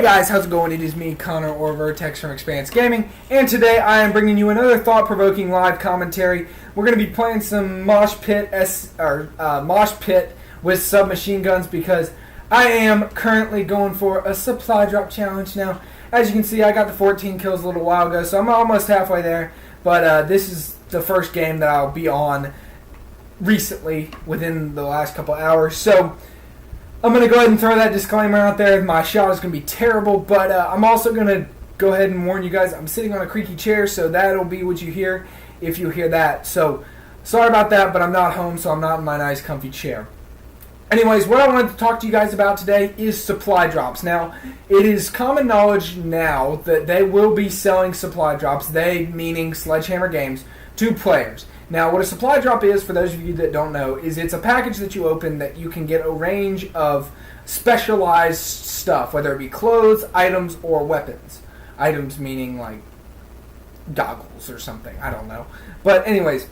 Hey guys, how's it going? It is me, Connor or Vertex from Expanse Gaming, and today I am bringing you another thought-provoking live commentary. We're going to be playing some Mosh Pit with submachine guns because I am currently going for a supply drop challenge. Now, as you can see, I got the 14 kills a little while ago, so I'm almost halfway there, but this is the first game that I'll be on recently within the last couple hours, so I'm going to go ahead and throw that disclaimer out there. My shot is going to be terrible, but I'm also going to go ahead and warn you guys, I'm sitting on a creaky chair, so that'll be what you hear if you hear that. So, sorry about that, but I'm not home, so I'm not in my nice comfy chair. Anyways, what I wanted to talk to you guys about today is supply drops. Now, it is common knowledge now that they will be selling supply drops, they meaning Sledgehammer Games, to players. Now, what a supply drop is, for those of you that don't know, is it's a package that you open that you can get a range of specialized stuff, whether it be clothes, items, or weapons. Items meaning, like, goggles or something. I don't know. But anyways,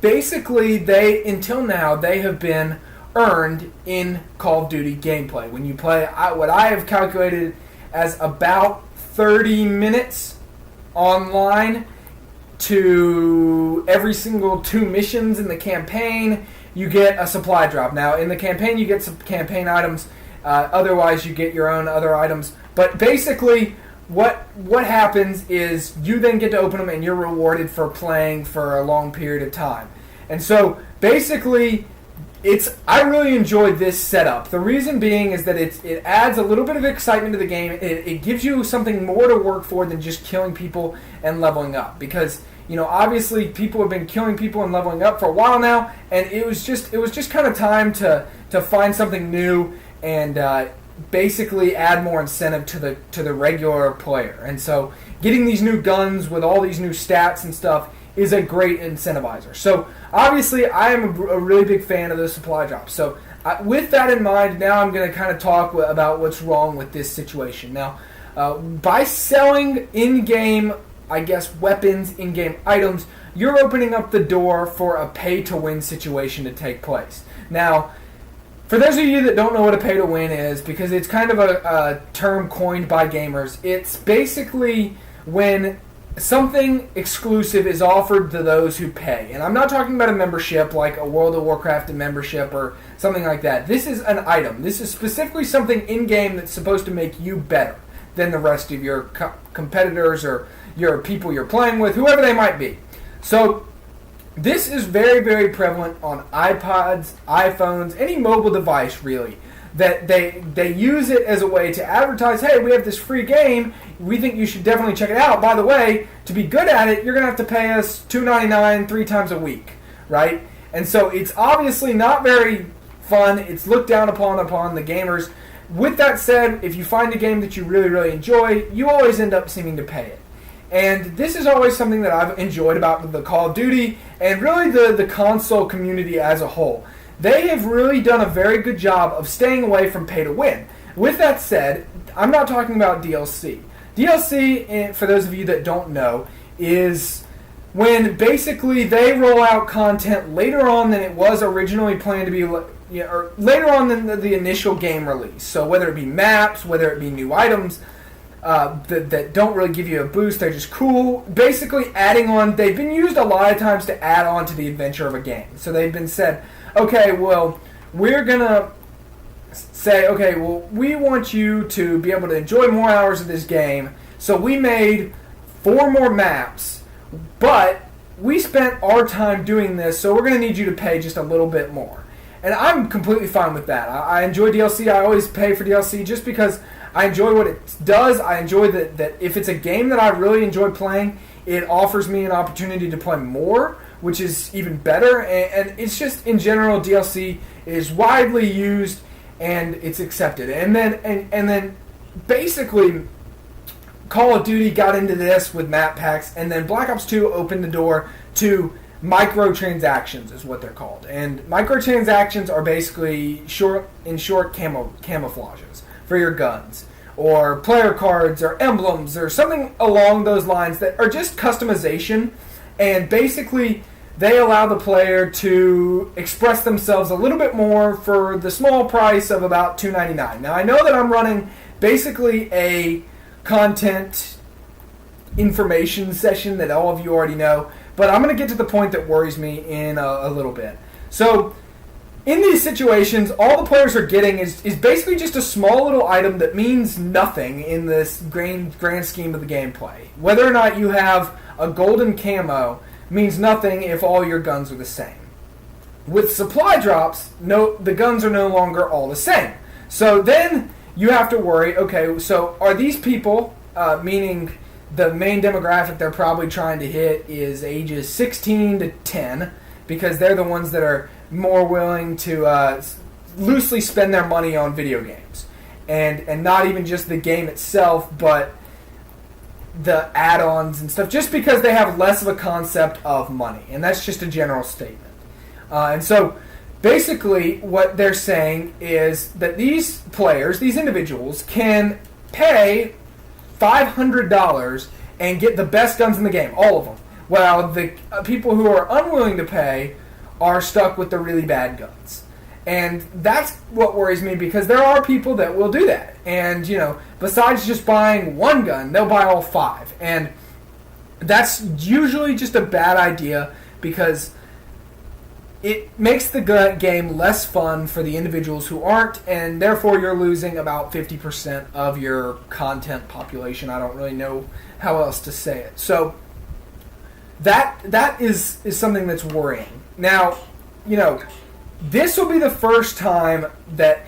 basically, until now, they have been earned in Call of Duty gameplay. When you play, what I have calculated as about 30 minutes online to every single 2 missions in the campaign, you get a supply drop. Now, in the campaign, you get some campaign items. Otherwise, you get your own other items. But basically, what happens is you then get to open them, and you're rewarded for playing for a long period of time. And so, basically, I really enjoyed this setup. The reason being is that it adds a little bit of excitement to the game. It gives you something more to work for than just killing people and leveling up. Because, you know, obviously people have been killing people and leveling up for a while now, and it was just kind of time to find something new and basically add more incentive to the regular player. And so getting these new guns with all these new stats and stuff is a great incentivizer. So obviously I am a really big fan of the supply drops. So with that in mind, now I'm going to kind of talk about what's wrong with this situation. Now, by selling in-game, I guess, weapons, in-game items, you're opening up the door for a pay-to-win situation to take place. Now, for those of you that don't know what a pay-to-win is, because it's kind of a term coined by gamers, it's basically when something exclusive is offered to those who pay. And I'm not talking about a membership like a World of Warcraft membership or something like that. This is an item. This is specifically something in-game that's supposed to make you better than the rest of your competitors or your people you're playing with, whoever they might be. So this is very, very prevalent on iPods, iPhones, any mobile device really, that they use it as a way to advertise, hey, we have this free game, we think you should definitely check it out. By the way, to be good at it, you're going to have to pay us $2.99 3 times a week, right? And so it's obviously not very fun. It's looked down upon the gamers. With that said, if you find a game that you really, really enjoy, you always end up seeming to pay it. And this is always something that I've enjoyed about the Call of Duty and really the console community as a whole. They have really done a very good job of staying away from pay to win. With that said, I'm not talking about DLC. DLC, for those of you that don't know, is when basically they roll out content later on than it was originally planned to be, or later on than the initial game release. So whether it be maps, whether it be new items that don't really give you a boost, they're just cool. Basically adding on, they've been used a lot of times to add on to the adventure of a game. So they've been said, okay, well, we're going to say, okay, well, we want you to be able to enjoy more hours of this game, so we made 4 more maps, but we spent our time doing this, so we're going to need you to pay just a little bit more. And I'm completely fine with that. I enjoy DLC. I always pay for DLC just because I enjoy what it does. I enjoy that if it's a game that I really enjoy playing, it offers me an opportunity to play more, which is even better. And it's just, in general, DLC is widely used and it's accepted. And then basically Call of Duty got into this with map packs, and then Black Ops 2 opened the door to microtransactions, is what they're called. And microtransactions are basically short camouflages for your guns, or player cards, or emblems, or something along those lines that are just customization. And basically they allow the player to express themselves a little bit more for the small price of about $2.99. Now, I know that I'm running basically a content information session that all of you already know, but I'm going to get to the point that worries me in a little bit. So, in these situations, all the players are getting is basically just a small little item that means nothing in this grand scheme of the gameplay. Whether or not you have a golden camo means nothing if all your guns are the same. With supply drops, the guns are no longer all the same. So then you have to worry, okay, so are these people, meaning the main demographic they're probably trying to hit is ages 16 to 10, because they're the ones that are more willing to loosely spend their money on video games. And not even just the game itself, but the add-ons and stuff, just because they have less of a concept of money. And that's just a general statement. And so basically what they're saying is that these players, these individuals, can pay $500 and get the best guns in the game, all of them, while the people who are unwilling to pay are stuck with the really bad guns. And that's what worries me, because there are people that will do that. And, besides just buying one gun, they'll buy all five. And that's usually just a bad idea, because it makes the game less fun for the individuals who aren't, and therefore you're losing about 50% of your content population. I don't really know how else to say it. So that is something that's worrying. Now, this will be the first time that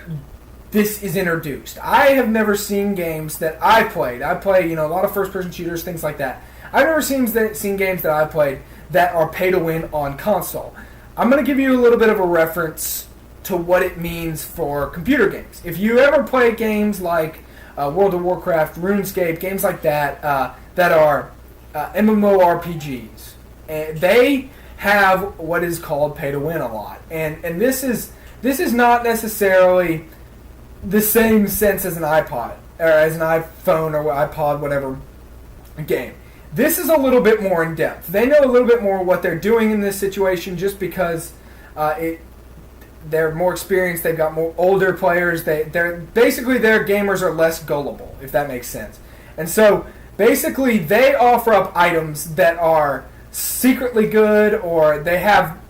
this is introduced. I have never seen games that I played. I play, a lot of first-person shooters, things like that. I've never seen games that I played that are pay-to-win on console. I'm going to give you a little bit of a reference to what it means for computer games. If you ever play games like World of Warcraft, RuneScape, games like that, that are MMORPGs, they have what is called pay-to-win a lot. And this is not necessarily the same sense as an iPod, or as an iPhone or iPod, whatever game. This is a little bit more in depth. They know a little bit more what they're doing in this situation, just because they're more experienced. They've got more older players. They're basically, their gamers are less gullible, if that makes sense. And so basically, they offer up items that are secretly good, or they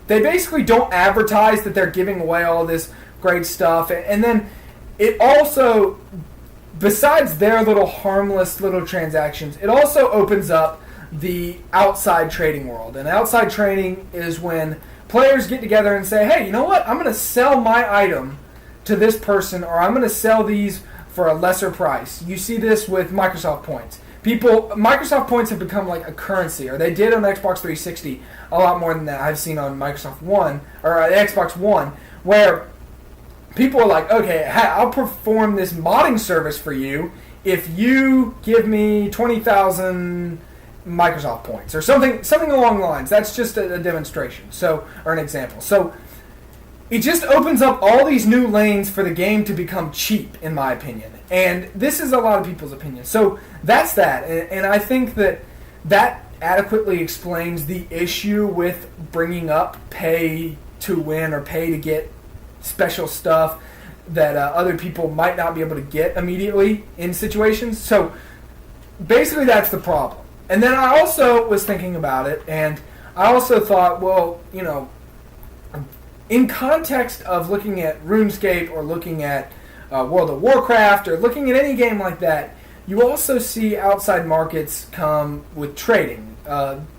basically don't advertise that they're giving away all this great stuff. And then it also, besides their little harmless little transactions, it also opens up the outside trading world. And outside trading is when players get together and say, hey, you know what? I'm going to sell my item to this person, or I'm going to sell these for a lesser price. You see this with Microsoft points. Microsoft points have become like a currency, or they did on Xbox 360 a lot more than that I've seen on Microsoft One, or Xbox One, where people are like, okay, I'll perform this modding service for you if you give me 20,000 Microsoft points, or something along the lines. That's just a demonstration, or an example. So it just opens up all these new lanes for the game to become cheap, in my opinion. And this is a lot of people's opinion. So that's that. And I think that adequately explains the issue with bringing up pay to win, or pay to get special stuff that other people might not be able to get immediately in situations. So basically that's the problem. And then I also was thinking about it, and I also thought, well, in context of looking at RuneScape, or looking at World of Warcraft, or looking at any game like that, you also see outside markets come with trading,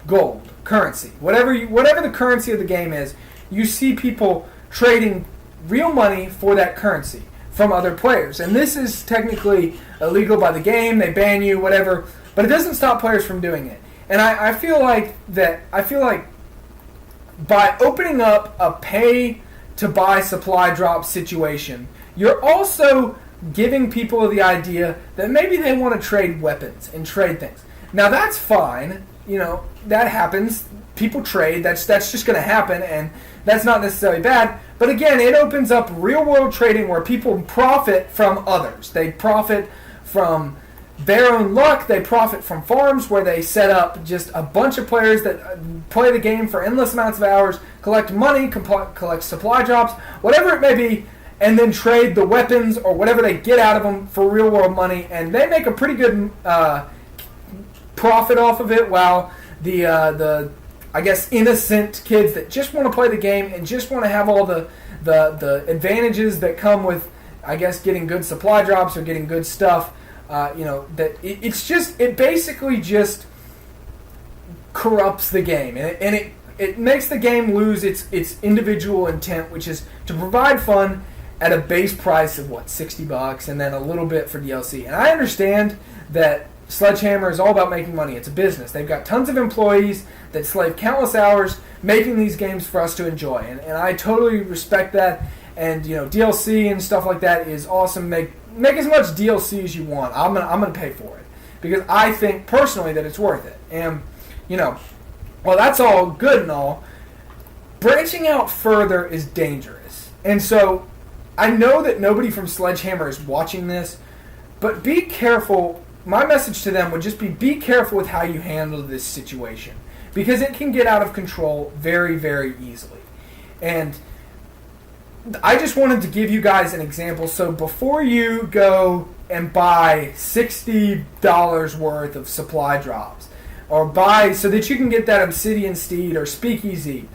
gold, currency, whatever the currency of the game is. You see people trading real money for that currency from other players, and this is technically illegal by the game. They ban you, whatever, but it doesn't stop players from doing it. And I feel like by opening up a pay to buy supply drop situation, you're also giving people the idea that maybe they want to trade weapons and trade things. Now that's fine, that happens. People trade. That's just going to happen, and that's not necessarily bad. But again, it opens up real world trading where people profit from others. They profit from their own luck. They profit from farms where they set up just a bunch of players that play the game for endless amounts of hours, collect money, collect supply drops, whatever it may be, and then trade the weapons or whatever they get out of them for real world money, and they make a pretty good profit off of it, while the I guess innocent kids that just want to play the game and just want to have all the advantages that come with, I guess, getting good supply drops or getting good stuff, that it basically just corrupts the game, and it makes the game lose its individual intent, which is to provide fun at a base price of $60, and then a little bit for DLC. And I understand that Sledgehammer is all about making money. It's a business. They've got tons of employees that slave countless hours making these games for us to enjoy, and I totally respect that. And DLC and stuff like that is awesome. Make as much DLC as you want. I'm gonna pay for it because I think personally that it's worth it. And well, that's all good and all. Branching out further is dangerous, and so I know that nobody from Sledgehammer is watching this, but be careful. My message to them would just be careful with how you handle this situation, because it can get out of control very, very easily. And I just wanted to give you guys an example. So before you go and buy $60 worth of supply drops, or buy so that you can get that Obsidian Steed or Speakeasy,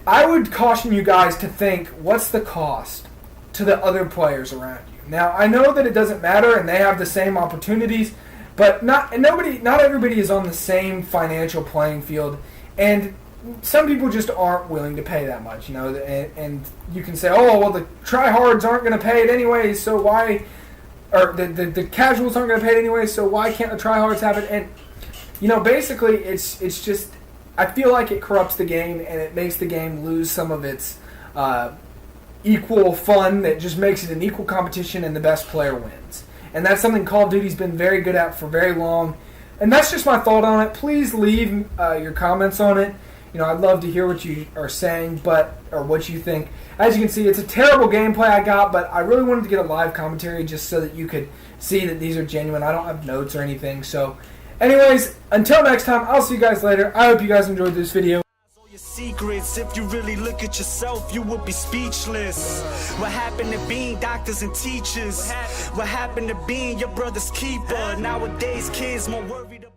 I would caution you guys to think, what's the cost to the other players around you? Now, I know that it doesn't matter and they have the same opportunities, but not everybody is on the same financial playing field, and some people just aren't willing to pay that much, and you can say, oh, well, the tryhards aren't going to pay it anyway, so why, or the casuals aren't going to pay it anyway, so why can't the tryhards have it? And, basically, it's just, I feel like it corrupts the game, and it makes the game lose some of its equal fun. That just makes it an equal competition, and the best player wins. And that's something Call of Duty's been very good at for very long. And that's just my thought on it. Please leave your comments on it. I'd love to hear what you are saying, or what you think. As you can see, it's a terrible gameplay I got, but I really wanted to get a live commentary just so that you could see that these are genuine. I don't have notes or anything. So, anyways, until next time, I'll see you guys later. I hope you guys enjoyed this video. Secrets, if you really look at yourself, you would be speechless. What happened to being doctors and teachers? What happened to being your brother's keeper? Nowadays kids more worried about